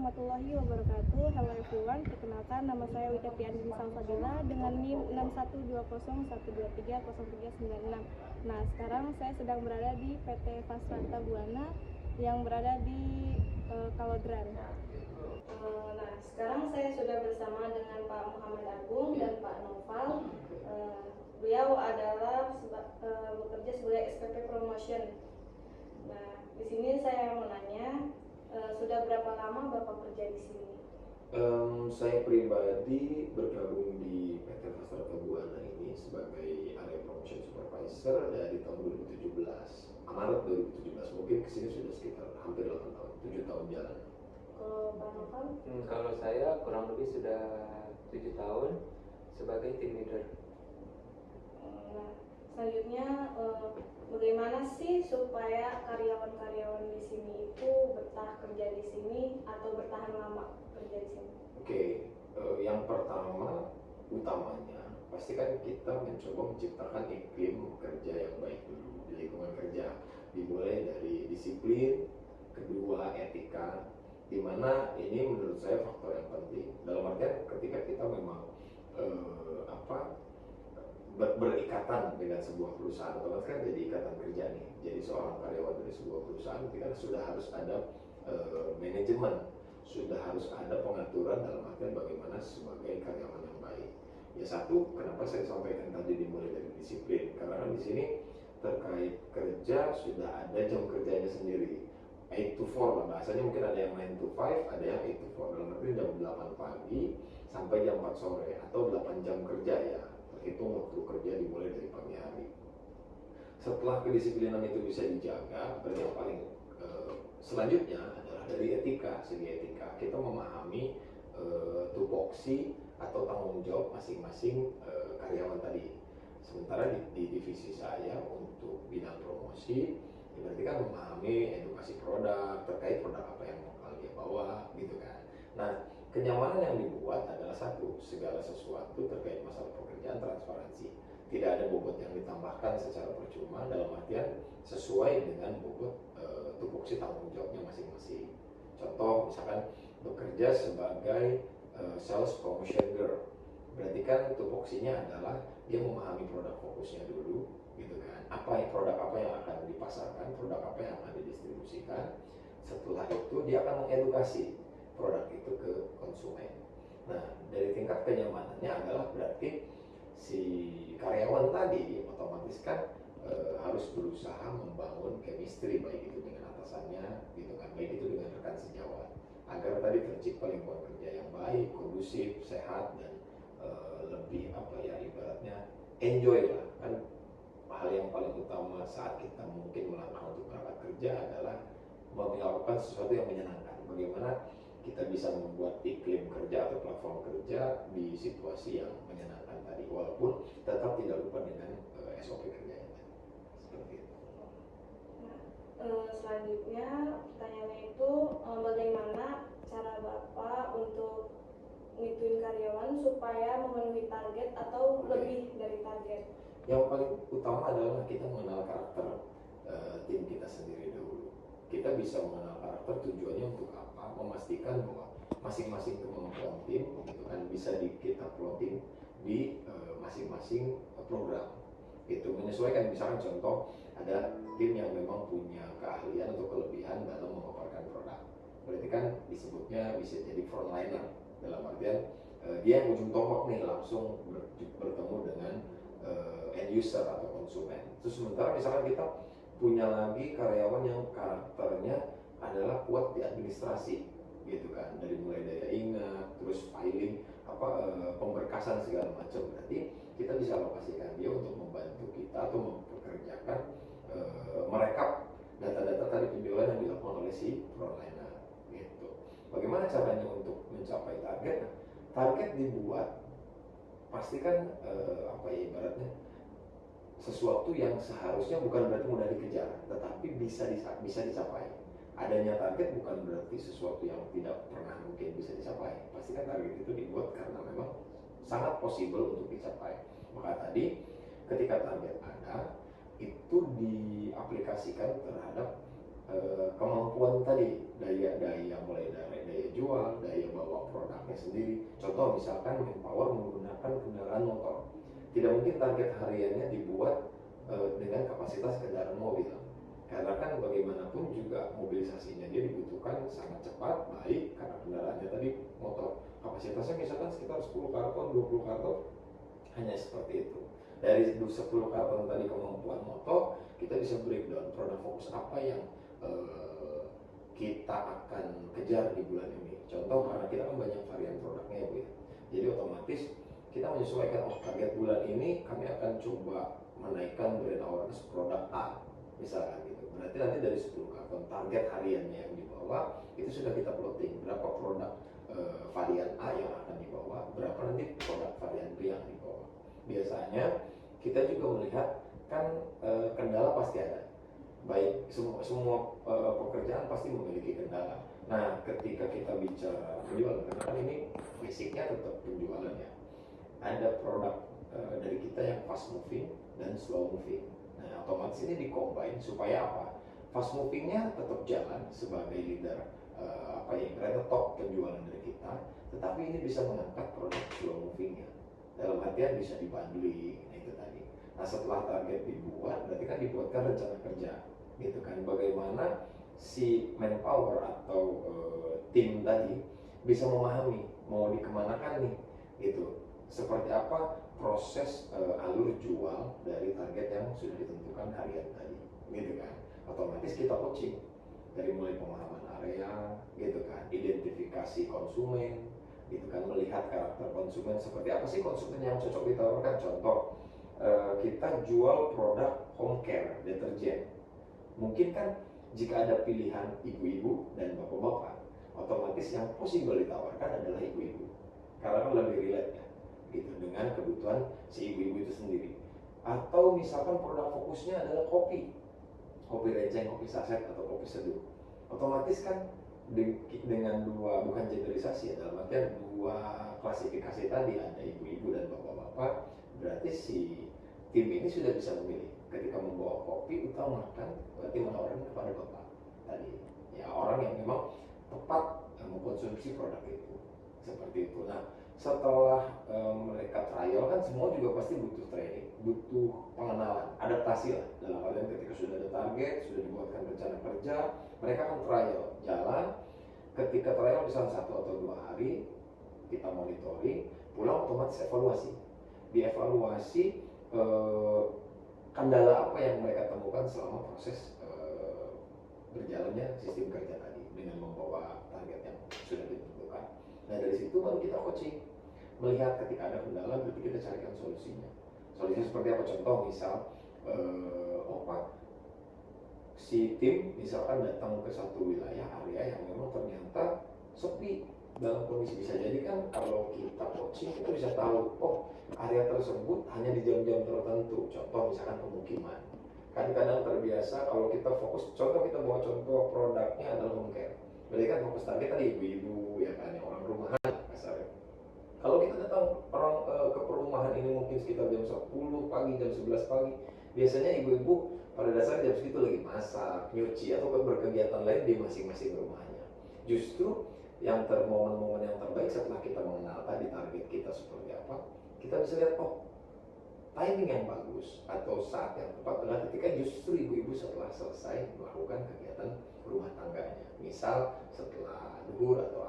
warahmatullahi wabarakatuh. Hello everyone, perkenalkan nama saya Wita Piandini Salsabila dengan NIM 6120123039. Nah, sekarang saya sedang berada di PT Fasrata Buana yang berada di Kalodran. Nah, sekarang saya sudah bersama dengan Pak Muhammad Agung dan Pak Noval. Beliau adalah bekerja sebagai SPP Promotion. Nah, di sini saya mau nanya, sudah berapa lama Bapak kerja di sini? Saya pribadi bergabung di PT Fasrata Buana ini sebagai Area Promotion Supervisor dari tahun 2017, Maret 2017. Mungkin kesini sudah sekitar hampir 8 tahun, 7 tahun jalan. Kalau Pak Noval? Kalau saya kurang lebih sudah 7 tahun sebagai team leader. Nah, selanjutnya bagaimana sih supaya karyawan-karyawan di sini itu betah kerja di sini atau bertahan lama kerja di sini? Oke, yang pertama utamanya pasti kan kita mencoba menciptakan iklim kerja yang baik dulu di lingkungan kerja, dimulai dari disiplin, kedua etika, di mana ini menurut saya faktor yang penting. Dalam artian ketika kita memang berikatan dengan sebuah perusahaan, otomatis kan jadi ikatan kerja nih. Jadi seorang karyawan dari sebuah perusahaan kita sudah harus ada manajemen, sudah harus ada pengaturan dalam artian bagaimana sebagai karyawan yang baik. Ya satu, kenapa saya sampaikan tadi dimulai dari disiplin, karena kan di sini terkait kerja sudah ada jam kerjanya sendiri. 8 to 4 lah bahasanya, mungkin ada yang 9 to 5, ada yang 8 to 4, dalam arti jam 8 pagi sampai jam 4 sore atau 8 jam kerja ya, terhitung waktu kerja dimulai dari pagi hari. Setelah kedisiplinan itu bisa dijaga, berarti yang paling selanjutnya adalah dari etika. Segi etika kita memahami tupoksi atau tanggung jawab masing-masing karyawan tadi. Sementara di divisi saya untuk bidang promosi, ya berarti kan memahami edukasi produk, terkait produk apa yang bakal dia bawa gitu kan. Nah, kenyamanan yang dibuat adalah satu, segala sesuatu terkait masalah pekerjaan transparansi. Tidak ada bobot yang ditambahkan secara percuma, dalam artian sesuai dengan bobot tupoksi tanggung jawabnya masing-masing. Contoh misalkan bekerja sebagai sales promotion girl, berarti kan tupoksinya adalah dia memahami produk fokusnya dulu gitu kan, produk apa yang akan dipasarkan, produk apa yang akan didistribusikan. Setelah itu dia akan mengedukasi produk itu ke konsumen. Nah, dari tingkat kenyamanannya adalah berarti si karyawan tadi otomatis kan harus berusaha membangun chemistry, baik itu dengan atasannya gitu kan, baik itu dengan rekan sejawat, agar tadi tercipta lingkungan kerja yang baik, kondusif, sehat, dan lebih ibaratnya enjoy lah kan. Hal yang paling utama saat kita mungkin melangkah untuk berangkat kerja adalah melakukan sesuatu yang menyenangkan. Bagaimana kita bisa membuat iklim kerja atau platform kerja di situasi yang menyenangkan tadi, walaupun tetap tidak lupa dengan SOP kerjanya tadi. Seperti itu. Nah, selanjutnya pertanyaannya itu bagaimana cara Bapak untuk ngituin karyawan supaya memenuhi target atau lebih dari target? Yang paling utama adalah kita mengenal karakter tim kita sendiri dulu. Kita bisa mengenal karakter, tujuannya untuk apa, memastikan bahwa masing-masing kemampuan tim gitu kan bisa kita plotting di masing-masing program. Itu menyesuaikan, misalkan contoh ada tim yang memang punya keahlian atau kelebihan dalam memaparkan produk, berarti kan disebutnya bisa jadi frontliner, dalam artian dia yang ujung tombak nih, langsung bertemu dengan end user atau konsumen. Terus sementara misalkan kita punya lagi karyawan yang karakternya adalah kuat di administrasi gitu kan, dari mulai daya ingat, terus filing, pemberkasan segala macam, berarti kita bisa alokasikan dia untuk membantu kita atau mempekerjakan merekap data-data tadi penjualan yang dilakukan oleh si frontliner gitu. Bagaimana caranya untuk mencapai target? Target dibuat pastikan ibaratnya sesuatu yang seharusnya bukan berarti mudah dikejar, tetapi bisa dicapai. Adanya target bukan berarti sesuatu yang tidak pernah mungkin bisa dicapai. Pastikan target itu dibuat karena memang sangat possible untuk dicapai. Maka tadi ketika target ada, itu diaplikasikan terhadap kemampuan tadi, daya mulai dari daya jual, jual, daya bawa produknya sendiri. Contoh misalkan Manpower menggunakan kendaraan motor, tidak mungkin target hariannya dibuat dengan kapasitas kendaraan mobil, karena kan bagaimanapun juga mobilisasinya dia dibutuhkan sangat cepat, baik karena kendaraannya tadi motor. Kapasitasnya misalkan sekitar 10 karton, 20 karton, hanya seperti itu. Dari 10 karton tadi kemampuan motor, kita bisa breakdown produk fokus apa yang kita akan kejar di bulan ini. Contoh, karena kita kan banyak varian produknya ya Bu ya, jadi otomatis kita menyesuaikan, target bulan ini kami akan coba menaikkan brand awareness produk A misalkan gitu. Berarti nanti dari 10 karton target hariannya yang dibawa itu sudah kita plotting berapa produk varian A yang akan dibawa, berapa nanti produk varian B yang dibawa. Biasanya kita juga melihat kan kendala pasti ada, baik semua pekerjaan pasti memiliki kendala. Nah, ketika kita bicara penjualan, karena kan ini basicnya tetap penjualan ya, ada produk dari kita yang fast moving dan slow moving. Nah, otomatis ini di-combine supaya apa? Fast movingnya tetap jalan sebagai leader top penjualan dari kita, tetapi ini bisa mengangkat produk slow movingnya. Dalam artian bisa dibundling, itu tadi. Nah, setelah target dibuat, berarti kan dibuatkan rencana kerja, gitu kan? Bagaimana si Manpower atau tim tadi bisa memahami mau dikemanakan nih, gitu. Seperti apa proses alur jual dari target yang sudah ditentukan harian tadi, gitu kan? Otomatis kita coaching dari mulai pemahaman area, gitu kan, identifikasi konsumen, gitu kan, melihat karakter konsumen seperti apa sih konsumen yang cocok ditawarkan. Contoh, kita jual produk home care deterjen, mungkin kan jika ada pilihan ibu-ibu dan bapak-bapak, otomatis yang possible ditawarkan adalah ibu-ibu, karena kan lebih relate ya, gitu, dengan kebutuhan si ibu-ibu itu sendiri. Atau misalkan produk fokusnya adalah kopi renceng, kopi saset atau kopi seduh, otomatis kan dengan dua, bukan generalisasi ya, dalam artian dua klasifikasi tadi, ada ibu-ibu dan bapak-bapak, berarti si tim ini sudah bisa memilih. Ketika membawa kopi utamakan berarti menawarkan kepada bapak tadi ya, orang yang memang tepat mengkonsumsi produk itu, seperti itu. Nah, setelah mereka trial kan semua juga pasti butuh training, butuh pengenalan, adaptasi lah. Dalam artian ketika sudah ada target, sudah dibuatkan rencana kerja, mereka akan trial jalan. Ketika trial misalnya 1 atau 2 hari, kita monitoring, pulang otomatis evaluasi. Dievaluasi kendala apa yang mereka temukan selama proses berjalannya sistem kerja tadi dengan membawa target yang sudah ditentukan. Nah, dari situ baru kita coaching, melihat ketika ada kendala berarti kita carikan solusinya. Solusinya seperti apa? Contoh misal si tim misalkan datang ke satu wilayah area yang memang ternyata sepi dalam kondisi, bisa jadi kan kalau kita coaching kita bisa tahu, area tersebut hanya di jam-jam tertentu. Contoh misalkan pemukiman, kan kadang terbiasa kalau kita fokus, kita bawa contoh produknya adalah home care, berarti kan fokus target tadi ibu-ibu ya kan, yang orang rumahan kasarnya. Kalau kita datang orang ke perumahan ini mungkin sekitar jam 10 pagi, jam 11 pagi, biasanya ibu-ibu pada dasarnya jam segitu lagi masak, nyuci, atau berkegiatan lain di masing-masing rumahnya. Justru yang momen-momen yang terbaik setelah kita mengenal tadi target kita seperti apa, kita bisa lihat timing yang bagus atau saat yang tepat adalah ketika justru ibu-ibu setelah selesai melakukan kegiatan rumah tangganya, misal setelah duhur atau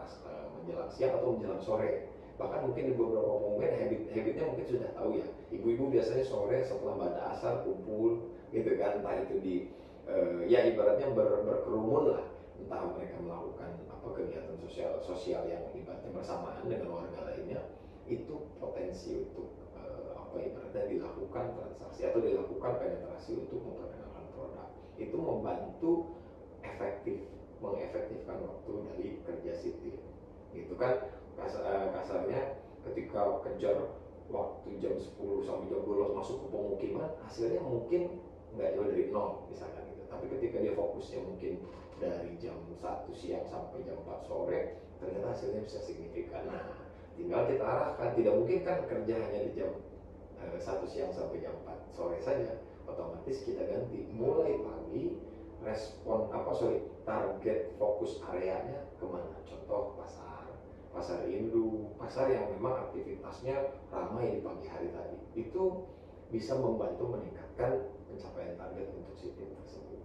menjelang siang atau menjelang sore. Bahkan mungkin di beberapa momen habitnya mungkin sudah tahu ya, ibu-ibu biasanya sore setelah bada asar kumpul, gitu kan, entah itu di ya ibaratnya berkerumun lah, entah mereka melakukan kegiatan sosial yang ibaratnya bersamaan dengan warga lainnya, itu potensi untuk ibaratnya dilakukan transaksi atau dilakukan penetrasi untuk memperkenalkan produk. Itu membantu mengefektifkan waktu dari kerja si tim, gitu kan. Kasarnya ketika kejar waktu jam 10 sampai jam 12 masuk ke pemukiman, hasilnya mungkin nggak jauh dari 0 misalkan gitu. Tapi ketika dia fokusnya mungkin dari jam 1 siang sampai jam 4 sore, ternyata hasilnya bisa signifikan. Nah, tinggal kita arahkan, tidak mungkin kan kerja hanya di jam 1 siang sampai jam 4 sore saja. Otomatis kita ganti mulai pagi, target fokus areanya kemana, contoh pasar pasar induk, pasar yang memang aktivitasnya ramai di pagi hari tadi, itu bisa membantu meningkatkan pencapaian target untuk si tim tersebut.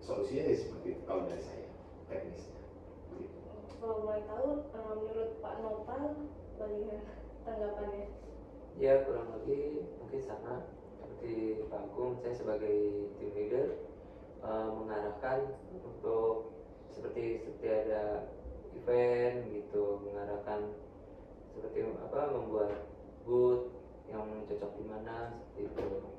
Solusinya ya seperti itu kalau dari saya, teknisnya. Begitu. Kalau boleh tahu, menurut Pak Nopal bagaimana tanggapannya? Ya kurang lebih mungkin sama seperti Pak Agung. Saya sebagai tim leader mengarahkan untuk seperti ada event gitu, mengarahkan seperti apa, membuat booth yang cocok di mana seperti itu.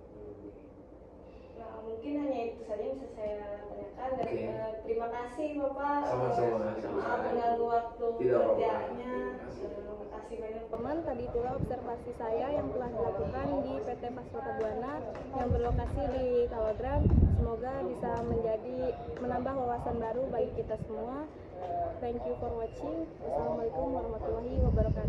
Nah, mungkin hanya itu saja yang bisa saya tanyakan dan Oke. terima kasih Bapak. Sama-sama. Maaf mengganggu waktu Tidak apa-apa. kerjanya. Terima kasih. Terima kasih banyak teman. Tadi itulah observasi saya yang telah dilakukan di PT Faswata Buana yang berlokasi di Kalodran. Semoga bisa menambah wawasan baru bagi kita semua. Thank you for watching. Wassalamualaikum warahmatullahi wabarakatuh.